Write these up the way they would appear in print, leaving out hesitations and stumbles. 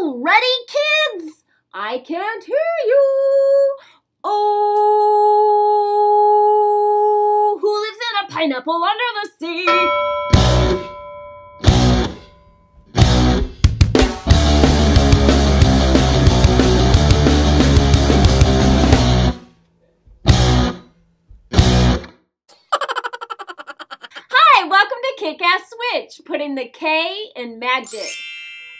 you ready, kids? I can't hear you. Oh, who lives in a pineapple under the sea? Hi, welcome to Kick-Ass Switch, putting the K in magic.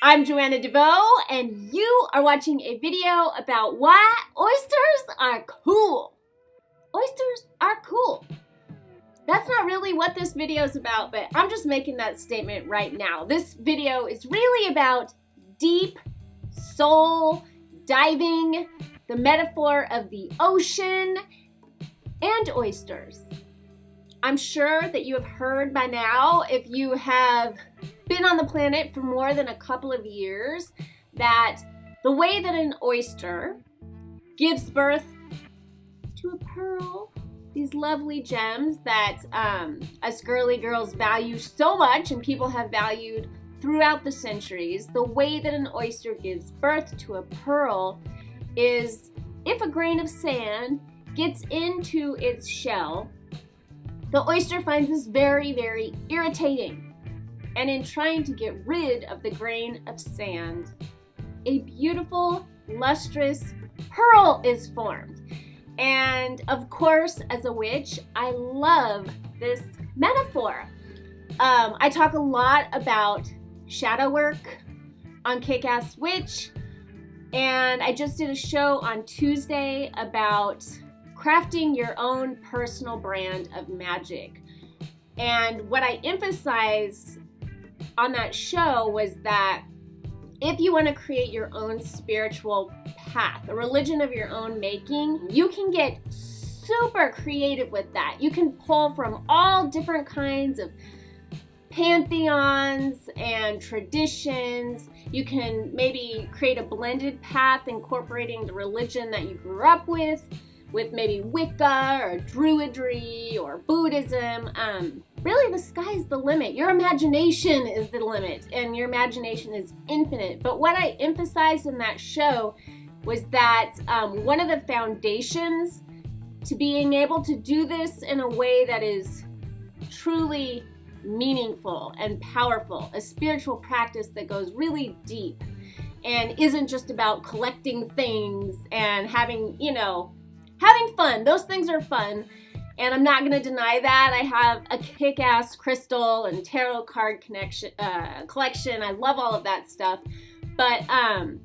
I'm Joanna DeVoe, and you are watching a video about why oysters are cool. Oysters are cool. That's not really what this video is about, but I'm just making that statement right now. This video is really about deep soul diving, the metaphor of the ocean, and oysters. I'm sure that you have heard by now, if you have been on the planet for more than a couple of years, that the way that an oyster gives birth to a pearl, these lovely gems that us girly girls value so much and people have valued throughout the centuries, the way that an oyster gives birth to a pearl is if a grain of sand gets into its shell, the oyster finds this very, very irritating. And in trying to get rid of the grain of sand, a beautiful, lustrous pearl is formed. And of course, as a witch, I love this metaphor. I talk a lot about shadow work on Kick-Ass Witch, and I just did a show on Tuesday about crafting your own personal brand of magic. And what I emphasized on that show was that if you want to create your own spiritual path, a religion of your own making, you can get super creative with that. You can pull from all different kinds of pantheons and traditions. You can maybe create a blended path incorporating the religion that you grew up with maybe Wicca or Druidry or Buddhism. Really, the sky's the limit. Your imagination is the limit, and your imagination is infinite. But what I emphasized in that show was that one of the foundations to being able to do this in a way that is truly meaningful and powerful, a spiritual practice that goes really deep and isn't just about collecting things and having fun. Those things are fun, and I'm not going to deny that. I have a kick-ass crystal and tarot card collection. I love all of that stuff. But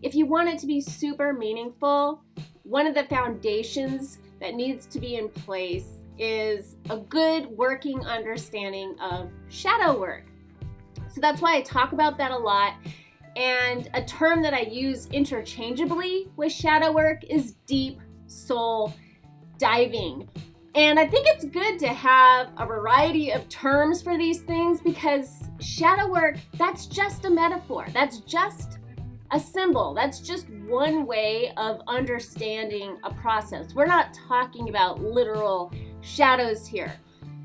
if you want it to be super meaningful, one of the foundations that needs to be in place is a good working understanding of shadow work. So that's why I talk about that a lot. And a term that I use interchangeably with shadow work is deep soul diving. And I think it's good to have a variety of terms for these things, because shadow work, that's just a metaphor. That's just a symbol. That's just one way of understanding a process. We're not talking about literal shadows here.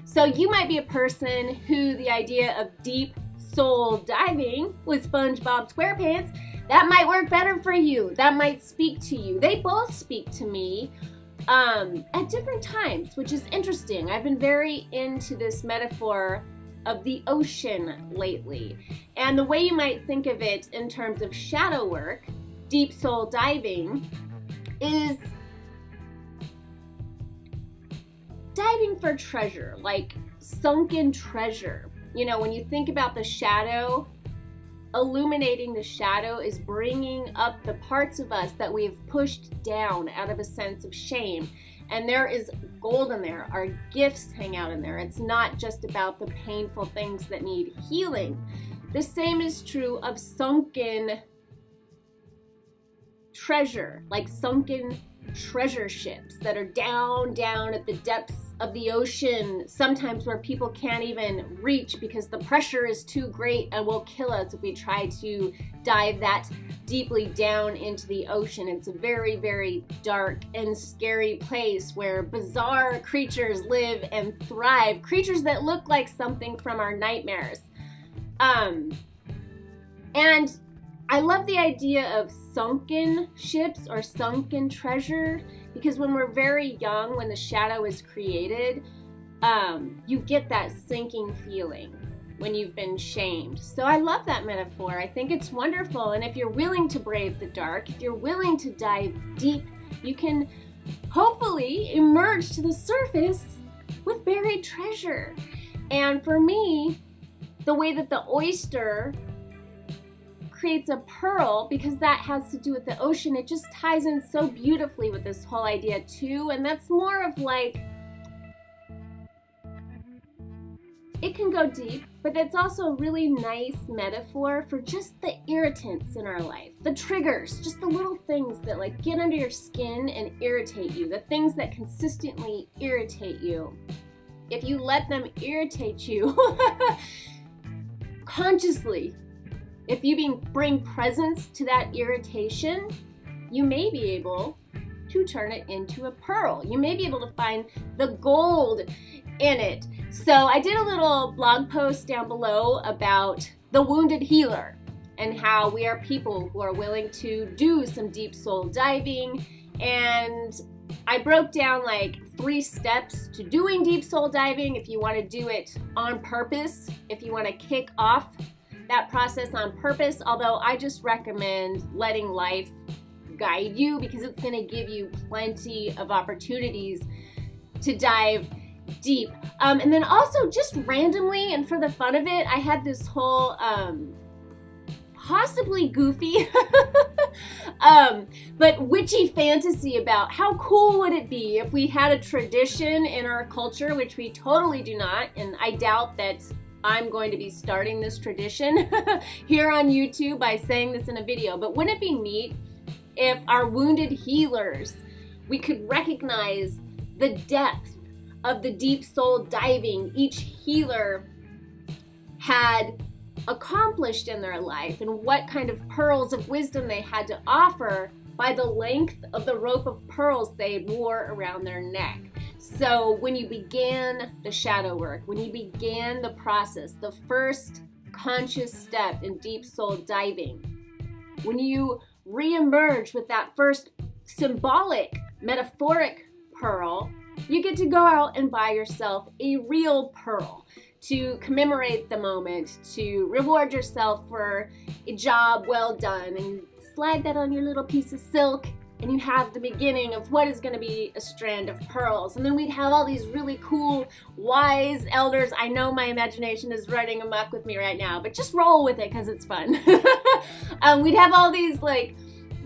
So you might be a person who the idea of deep soul diving with SpongeBob SquarePants, that might work better for you. That might speak to you. They both speak to me at different times, which is interesting. I've been very into this metaphor of the ocean lately. And the way you might think of it in terms of shadow work, deep soul diving, is diving for treasure, like sunken treasure. You know, when you think about the shadow, illuminating the shadow is bringing up the parts of us that we have pushed down out of a sense of shame. And there is gold in there. Our gifts hang out in there. It's not just about the painful things that need healing. The same is true of sunken treasure, like sunken treasure ships that are down at the depths of the ocean, sometimes where people can't even reach because the pressure is too great and will kill us if we try to dive that deeply down into the ocean. It's a very, very dark and scary place where bizarre creatures live and thrive, creatures that look like something from our nightmares. And I love the idea of sunken ships or sunken treasure, because when we're very young, when the shadow is created, you get that sinking feeling when you've been shamed. So I love that metaphor. I think it's wonderful. And if you're willing to brave the dark, if you're willing to dive deep, you can hopefully emerge to the surface with buried treasure. And for me, the way that the oyster creates a pearl, because that has to do with the ocean, it just ties in so beautifully with this whole idea too. And that's more of like, it can go deep, but it's also a really nice metaphor for just the irritants in our life, the triggers, just the little things that like get under your skin and irritate you, the things that consistently irritate you. If you let them irritate you consciously, if you bring presence to that irritation, you may be able to turn it into a pearl. You may be able to find the gold in it. So I did a little blog post down below about the wounded healer and how we are people who are willing to do some deep soul diving. And I broke down like 3 steps to doing deep soul diving if you want to do it on purpose, if you want to kick off that process on purpose, although I just recommend letting life guide you, because it's going to give you plenty of opportunities to dive deep. And then also just randomly and for the fun of it, I had this whole possibly goofy but witchy fantasy about how cool would it be if we had a tradition in our culture, which we totally do not, and I doubt that I'm going to be starting this tradition here on YouTube by saying this in a video, but wouldn't it be neat if our wounded healers, we could recognize the depth of the deep soul diving each healer had accomplished in their life and what kind of pearls of wisdom they had to offer by the length of the rope of pearls they wore around their neck. So when you began the shadow work, when you began the process, the first conscious step in deep soul diving, when you re-emerge with that first symbolic, metaphoric pearl, you get to go out and buy yourself a real pearl to commemorate the moment, to reward yourself for a job well done, and you slide that on your little piece of silk, and you have the beginning of what is going to be a strand of pearls. And then we'd have all these really cool, wise elders. I know my imagination is running amok with me right now, but just roll with it because it's fun. We'd have all these like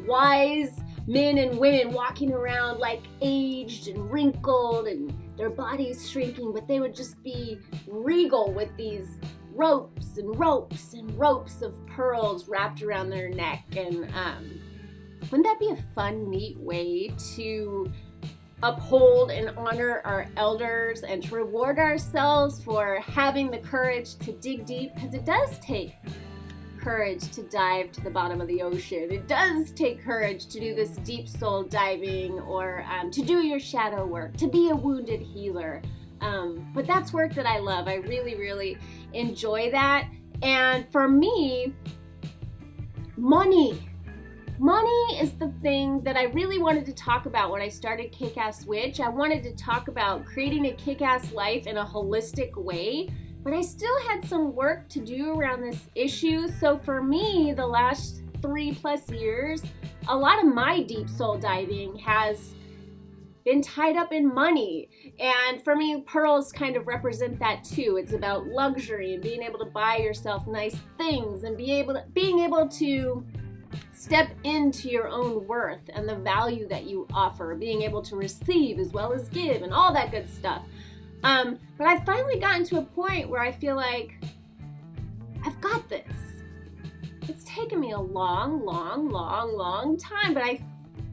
wise men and women walking around like aged and wrinkled and their bodies shrinking, but they would just be regal with these ropes and ropes and ropes of pearls wrapped around their neck. And wouldn't that be a fun, neat way to uphold and honor our elders and to reward ourselves for having the courage to dig deep? Because it does take courage to dive to the bottom of the ocean. It does take courage to do this deep soul diving, or to do your shadow work, to be a wounded healer. But that's work that I love. I really, really enjoy that. And for me, money is the thing that I really wanted to talk about when I started Kick-Ass Witch. I wanted to talk about creating a kick-ass life in a holistic way, but I still had some work to do around this issue. So for me, the last 3+ years, a lot of my deep soul diving has been tied up in money. And for me, pearls kind of represent that too. It's about luxury and being able to buy yourself nice things and being able to step into your own worth and the value that you offer, being able to receive as well as give and all that good stuff. But I've finally gotten to a point where I feel like I've got this. It's taken me a long time, but I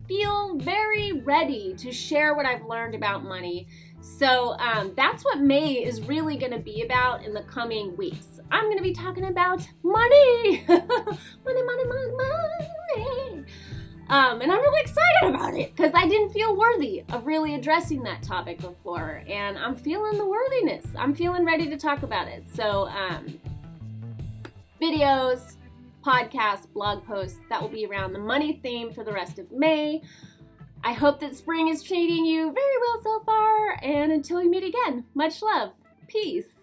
feel very ready to share what I've learned about money. So that's what May is really going to be about in the coming weeks. I'm going to be talking about money. money. And I'm really excited about it because I didn't feel worthy of really addressing that topic before. And I'm feeling the worthiness. I'm feeling ready to talk about it. So videos, podcasts, blog posts that will be around the money theme for the rest of May. I hope that spring is treating you very well so far, and until we meet again, much love. Peace.